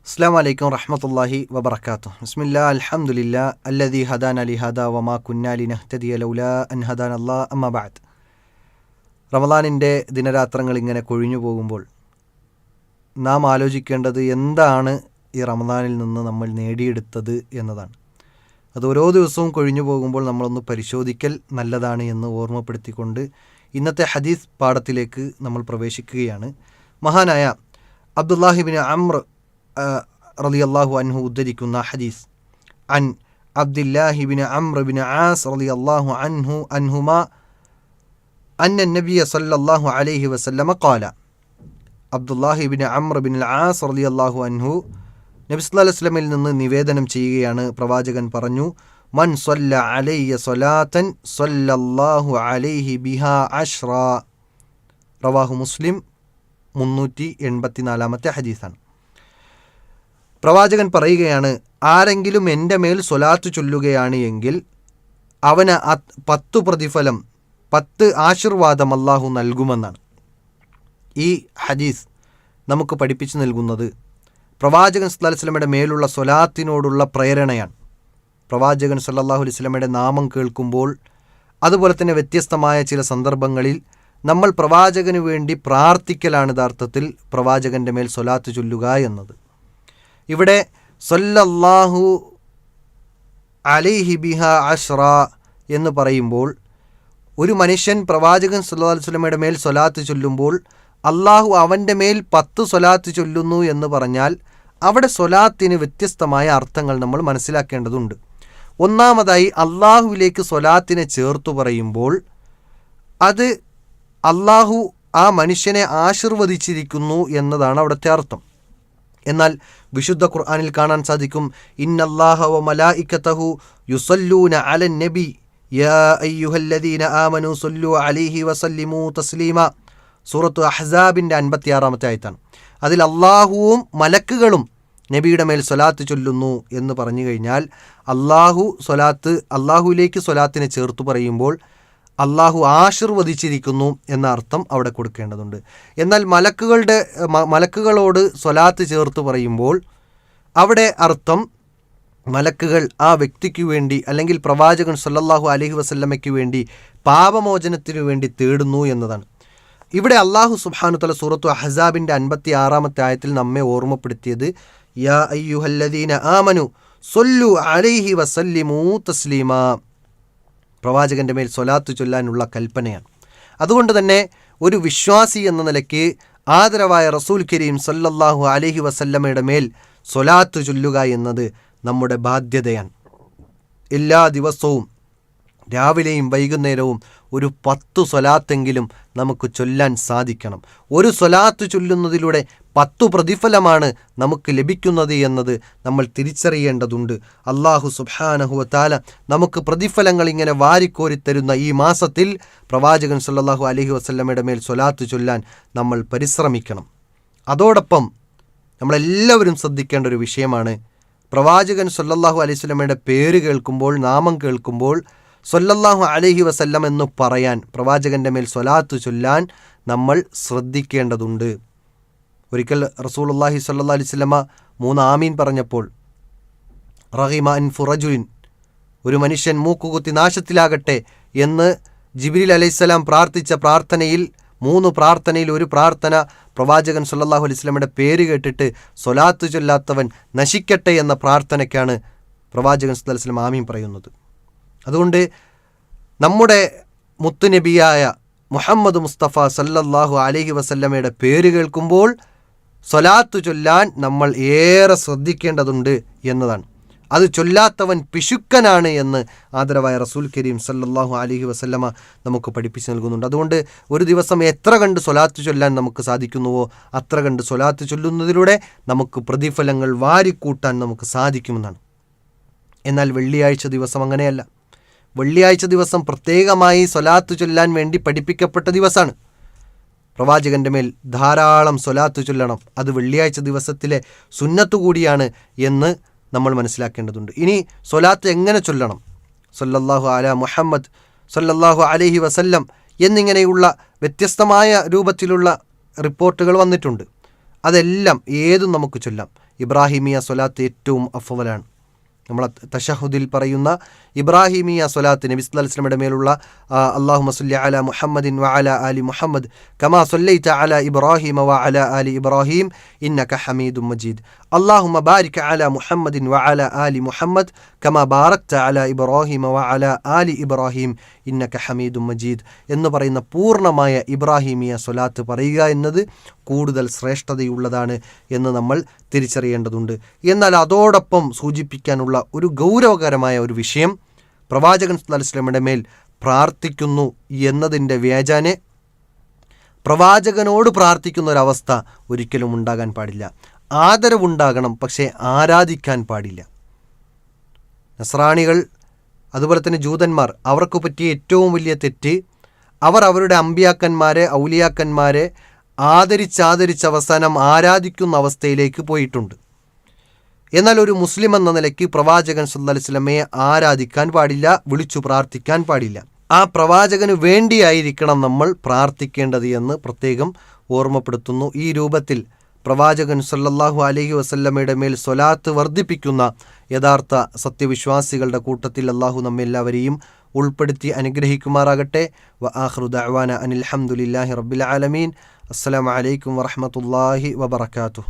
അസ്സലാമു അലൈക്കും റഹ്മത്തുള്ളാഹി വബറകാതുഹു. ബിസ്മില്ലാ അൽഹംദുലില്ലാ അല്ലദീ ഹദാന ലിഹാദാ വമാ കുന്നാ ലിനഹ്തദിയ ലൗലാ അൻ ഹദാനല്ലാഹ് അമ്മാ ബഅദ്. റമളാനിൻ്റെ ദിനരാത്രങ്ങൾ ഇങ്ങനെ കൊഴിഞ്ഞു പോകുമ്പോൾ നാം ആലോചിക്കേണ്ടത് എന്താണ് ഈ റമളാനിൽ നിന്ന് നമ്മൾ നേടിയെടുത്തത് എന്നതാണ്. അത് ഓരോ ദിവസവും കൊഴിഞ്ഞു പോകുമ്പോൾ നമ്മളൊന്ന് പരിശോധിക്കൽ നല്ലതാണ് എന്ന് ഓർമ്മപ്പെടുത്തിക്കൊണ്ട് ഇന്നത്തെ ഹദീസ് പാഠത്തിലേക്ക് നമ്മൾ പ്രവേശിക്കുകയാണ്. മഹാനായ അബ്ദുല്ലാഹി ഇബ്നു അംർ റളിയല്ലാഹു അൻഹു ഉദ്ധരിക്കുന്ന ഹദീസ് അൻ അബ്ദുല്ലാഹി ഇബ്നു അംർ ഇബ്നു ആസ് റളിയല്ലാഹു അൻഹുമാ അന്ന നബിയ സല്ലല്ലാഹു അലൈഹി വസല്ലമ ഖാല. അബ്ദുല്ലാഹി ഇബ്നു അംർ ഇബ്നുൽ ആസ് റളിയല്ലാഹു അൻഹു നബി സല്ലല്ലാഹു അലൈഹി വസല്ലമയിൽ നിന്ന് നിവേദനം ചെയ്യുകയാണ്. പ്രവാചകൻ പറഞ്ഞു, മൻ സ്വല്ല അലയ്യ സ്വലാത്തൻ സ്വല്ലല്ലാഹു അലൈഹി ബിഹാ അശ്റ. റവാഹു മുസ്ലിം. 384 ഹദീസാണ്. പ്രവാചകൻ പറയുകയാണ്, ആരെങ്കിലും എൻ്റെ മേൽ സ്വലാത്ത് ചൊല്ലുകയാണ് എങ്കിൽ അവന് 10 പ്രതിഫലം, 10 ആശീർവാദം അല്ലാഹു നൽകുമെന്നാണ്. ഈ ഹദീസ് നമുക്ക് പഠിപ്പിച്ചു നൽകുന്നത് പ്രവാചകൻ സല്ലല്ലാഹു അലൈഹി വസല്ലമയുടെ മേലുള്ള സ്വലാത്തിനോടുള്ള പ്രേരണയാണ്. പ്രവാചകൻ സല്ലല്ലാഹു അലൈഹി വസല്ലമയുടെ നാമം കേൾക്കുമ്പോൾ, അതുപോലെ തന്നെ വ്യത്യസ്തമായ ചില സന്ദർഭങ്ങളിൽ നമ്മൾ പ്രവാചകന് വേണ്ടി പ്രാർത്ഥിക്കലാണ് യഥാർത്ഥത്തിൽ പ്രവാചകൻ്റെ മേൽ സ്വലാത്ത് ചൊല്ലുക എന്നത്. ഇവിടെ സ്വല്ലല്ലാഹു അലൈഹി ബിഹാ അശ്റ എന്ന് പറയുമ്പോൾ, ഒരു മനുഷ്യൻ പ്രവാചകൻ സല്ലല്ലാഹു അലൈഹി വസല്ലമയുടെ മേൽ സ്വലാത്ത് ചൊല്ലുമ്പോൾ അള്ളാഹു അവൻ്റെ മേൽ 10 സ്വലാത്ത് ചൊല്ലുന്നു എന്ന് പറഞ്ഞാൽ അവിടെ സ്വലാത്തിന് വ്യത്യസ്തമായ അർത്ഥങ്ങൾ നമ്മൾ മനസ്സിലാക്കേണ്ടതുണ്ട്. ഒന്നാമതായി, അള്ളാഹുവിലേക്ക് സ്വലാത്തിനെ ചേർത്തു പറയുമ്പോൾ അത് അള്ളാഹു ആ മനുഷ്യനെ ആശീർവദിച്ചിരിക്കുന്നു എന്നതാണ് അവിടുത്തെ അർത്ഥം. എന്നാൽ വിശുദ്ധ ഖുർആനിൽ കാണാൻ സാധിക്കും, ഇന്നല്ലാഹ വ മലായികതഹു യുസല്ലൂന അലൻ നബി യാ അയ്യുഹല്ലദീന ആമനു സല്ലു അലൈഹി വസല്ലിമു തസ്ലീമ. സൂറത്തു അഹ്സാബിൻ്റെ 56-ാമത്തെ ആയത്താണ്. അതിൽ അള്ളാഹുവും മലക്കുകളും നബിയുടെ മേൽ സ്വലാത്ത് ചൊല്ലുന്നു എന്ന് പറഞ്ഞു കഴിഞ്ഞാൽ അള്ളാഹുവിലേക്ക് സ്വലാത്തിനെ ചേർത്ത് പറയുമ്പോൾ അള്ളാഹു ആശീർവദിച്ചിരിക്കുന്നു എന്ന അർത്ഥം അവിടെ കൊടുക്കേണ്ടതുണ്ട്. എന്നാൽ മലക്കുകളോട് സ്വലാത്ത് ചേർത്ത് പറയുമ്പോൾ അവിടെ അർത്ഥം മലക്കുകൾ ആ വ്യക്തിക്ക് വേണ്ടി, അല്ലെങ്കിൽ പ്രവാചകൻ സല്ലല്ലാഹു അലൈഹി വസല്ലമയ്ക്ക് വേണ്ടി പാപമോചനത്തിനു വേണ്ടി തേടുന്നു എന്നതാണ്. ഇവിടെ അള്ളാഹു സുബ്ഹാനഹു തആല സൂറത്തു അഹ്സാബിൻ്റെ 56-ാമത്തെ ആയത്തിൽ നമ്മെ ഓർമ്മപ്പെടുത്തിയത്, യാ അയ്യുഹല്ലദീന ആമനു സല്ലു അലൈഹി വസല്ലിമു തസ്ലീമാ. പ്രവാചകൻ്റെ മേൽ സ്വലാത്ത് ചൊല്ലാനുള്ള കൽപ്പനയാണ്. അതുകൊണ്ട് തന്നെ ഒരു വിശ്വാസി എന്ന നിലയ്ക്ക് ആദരവായ റസൂൽ കരീം സല്ലല്ലാഹു അലൈഹി വസല്ലമയുടെ മേൽ സ്വലാത്ത് ചൊല്ലുക എന്നത് നമ്മുടെ ബാധ്യതയാണ്. എല്ലാ ദിവസവും രാവിലെയും വൈകുന്നേരവും ഒരു 10 സ്വലാത്തെങ്കിലും നമുക്ക് ചൊല്ലാൻ സാധിക്കണം. ഒരു സ്വലാത്ത് ചൊല്ലുന്നതിലൂടെ 10 പ്രതിഫലമാണ് നമുക്ക് ലഭിക്കുന്നത് എന്നത് നമ്മൾ തിരിച്ചറിയേണ്ടതുണ്ട്. അല്ലാഹു സുബ്ഹാനഹു വ തആല നമുക്ക് പ്രതിഫലങ്ങൾ ഇങ്ങനെ വാരിക്കോരിത്തരുന്ന ഈ മാസത്തിൽ പ്രവാചകൻ സല്ലല്ലാഹു അലൈഹി വസല്ലമയുടെ മേൽ സ്വലാത്ത് ചൊല്ലാൻ നമ്മൾ പരിശ്രമിക്കണം. അതോടൊപ്പം നമ്മളെല്ലാവരും ശ്രദ്ധിക്കേണ്ട ഒരു വിഷയമാണ്, പ്രവാചകൻ സല്ലല്ലാഹു അലൈഹി വസല്ലമയുടെ പേര് കേൾക്കുമ്പോൾ, നാമം കേൾക്കുമ്പോൾ സല്ലല്ലാഹു അലൈഹി വസല്ലം എന്ന് പറയാൻ, പ്രവാചകൻ്റെ മേൽ സ്വലാത്ത് ചൊല്ലാൻ നമ്മൾ ശ്രദ്ധിക്കേണ്ടതുണ്ട്. ഒരിക്കൽ റസൂലുള്ളാഹി സ്വല്ലല്ലാഹു അലൈഹി വസല്ലമ 3 ആമീൻ പറഞ്ഞപ്പോൾ, റഹിമ അൻഫു റജുലിൻ, ഒരു മനുഷ്യൻ മൂക്കുകുത്തി നാശത്തിലാകട്ടെ എന്ന് ജിബ്രീൽ അലൈഹിസ്സലാം പ്രാർത്ഥിച്ച പ്രാർത്ഥനയിൽ 3 പ്രാർത്ഥനയിൽ ഒരു പ്രാർത്ഥന പ്രവാചകൻ സല്ലല്ലാഹു അലൈഹി വസല്ലമയുടെ പേര് കേട്ടിട്ട് സ്വലാത്ത് ചൊല്ലാത്തവൻ നശിക്കട്ടെ എന്ന പ്രാർത്ഥനയ്ക്കാണ് പ്രവാചകൻ സല്ലല്ലാഹു അലൈഹി വസല്ലം ആമീൻ പറയുന്നത്. അതുകൊണ്ട് നമ്മുടെ മുത്തുനബിയായ മുഹമ്മദ് മുസ്തഫ സല്ലല്ലാഹു അലൈഹി വസല്ലമയുടെ പേര് കേൾക്കുമ്പോൾ സ്വലാത്ത് ചൊല്ലാൻ നമ്മൾ ഏറെ ശ്രദ്ധിക്കേണ്ടതുണ്ട് എന്നതാണ്. അത് ചൊല്ലാത്തവൻ പിശുക്കനാണ് എന്ന് ആദരവായ റസൂൽ കരീം സല്ലല്ലാഹു അലൈഹി വസല്ലമ നമുക്ക് പഠിപ്പിച്ചു നൽകുന്നുണ്ട്. അതുകൊണ്ട് ഒരു ദിവസം എത്ര കണ്ട് സ്വലാത്ത് ചൊല്ലാൻ നമുക്ക് സാധിക്കുന്നുവോ അത്ര കണ്ട് സ്വലാത്ത് ചൊല്ലുന്നതിലൂടെ നമുക്ക് പ്രതിഫലങ്ങൾ വാരിക്കൂട്ടാൻ നമുക്ക് സാധിക്കുമെന്നാണ്. എന്നാൽ വെള്ളിയാഴ്ച ദിവസം അങ്ങനെയല്ല. വെള്ളിയാഴ്ച ദിവസം പ്രത്യേകമായി സ്വലാത്ത് ചൊല്ലാൻ വേണ്ടി പഠിപ്പിക്കപ്പെട്ട ദിവസമാണ്. പ്രവാചകൻ്റെ മേൽ ധാരാളം സ്വലാത്ത് ചൊല്ലണം. അത് വെള്ളിയാഴ്ച ദിവസത്തിലെ സുന്നത്ത് കൂടിയാണ് എന്ന് നമ്മൾ മനസ്സിലാക്കേണ്ടതുണ്ട്. ഇനി സ്വലാത്ത് എങ്ങനെ ചൊല്ലണം? സല്ലല്ലാഹു അലാ മുഹമ്മദ് സല്ലല്ലാഹു അലൈഹി വസല്ലം എന്നിങ്ങനെയുള്ള വ്യത്യസ്തമായ രൂപത്തിലുള്ള റിപ്പോർട്ടുകൾ വന്നിട്ടുണ്ട്. അതെല്ലാം ഏതും നമുക്ക് ചൊല്ലാം. ഇബ്രാഹിമിയ സ്വലാത്ത് ഏറ്റവും അഫ്ളലാണ്. നമ്മൾ തശഹുദിൽ പറയുന്ന ഇബ്രാഹിമിയ സ്വലാത്ത് നബി സല്ലല്ലാഹു അലൈഹി വസല്ലമയുടെ മേലുള്ള അല്ലാഹുമ്മ സ്വല്ലി അലാ മുഹമ്മദിൻ വ അലാ ആലി മുഹമ്മദ് കമാ സ്വല്ലൈത അലാ ഇബ്രാഹിമ വ അലാ ആലി ഇബ്രാഹിം ഇന്നക ഹമീദും മജീദ്. അല്ലാഹുമ്മ ബാരിക് അലാ മുഹമ്മദിൻ വ അലാ ആലി മുഹമ്മദ് കമാ ബാറക്ത അലാ ഇബ്രാഹിമ വ അലാ ആലി ഇബ്രാഹിം ഇന്നക ഹമീദും മജീദ് എന്ന് പറയുന്ന പൂർണ്ണമായ ഇബ്രാഹിമിയ സ്വലാത്ത് പറയുക എന്നത് കൂടുതൽ ശ്രേഷ്ഠതയുള്ളതാണ് എന്ന് നമ്മൾ തിരിച്ചറിയേണ്ടതുണ്ട്. എന്നാൽ അതോടൊപ്പം സൂചിപ്പിക്കാനുള്ള ഒരു ഗൗരവകരമായ ഒരു വിഷയം, പ്രവാചകൻ സല്ലല്ലാഹു അലൈഹി വസല്ലമയുടെ മേൽ പ്രാർത്ഥിക്കുന്നു എന്നതിൻ്റെ വ്യാജാനെ പ്രവാചകനോട് പ്രാർത്ഥിക്കുന്ന ഒരവസ്ഥ ഒരിക്കലും ഉണ്ടാകാൻ പാടില്ല. ആദരവുണ്ടാകണം, പക്ഷേ ആരാധിക്കാൻ പാടില്ല. നസ്രാണികൾ അതുപോലെ തന്നെ ജൂതന്മാർ, അവർക്ക് പറ്റിയ ഏറ്റവും വലിയ തെറ്റ് അവർ അവരുടെ അമ്പിയാക്കന്മാരെ ഔലിയാക്കന്മാരെ ആദരിച്ച് അവസാനം ആരാധിക്കുന്ന അവസ്ഥയിലേക്ക് പോയിട്ടുണ്ട്. എന്നാൽ ഒരു മുസ്ലിം എന്ന നിലയ്ക്ക് പ്രവാചകൻ സല്ലല്ലാഹു അലൈഹി വസല്ലമയെ ആരാധിക്കാൻ പാടില്ല, വിളിച്ചു പ്രാർത്ഥിക്കാൻ പാടില്ല. ആ പ്രവാചകന് വേണ്ടിയായിരിക്കണം നമ്മൾ പ്രാർത്ഥിക്കേണ്ടത് എന്ന് പ്രത്യേകം ഓർമ്മപ്പെടുത്തുന്നു. ഈ രൂപത്തിൽ പ്രവാചകൻ സല്ലല്ലാഹു അലൈഹി വസല്ലമയുടെ മേൽ സ്വലാത്ത് വർദ്ധിപ്പിക്കുന്ന യഥാർത്ഥ സത്യവിശ്വാസികളുടെ കൂട്ടത്തിൽ അല്ലാഹു നമ്മെല്ലാവരെയും ഉൾപ്പെടുത്തി അനുഗ്രഹിക്കുമാറാകട്ടെ. വ ആഖിറു ദഅ്വാന അനിൽ ഹംദുലില്ലാഹി റബ്ബിൽ ആലമീൻ. അസ്സലാമു അലൈക്കും വറഹ്മത്തുള്ളാഹി വബറകാതുഹു.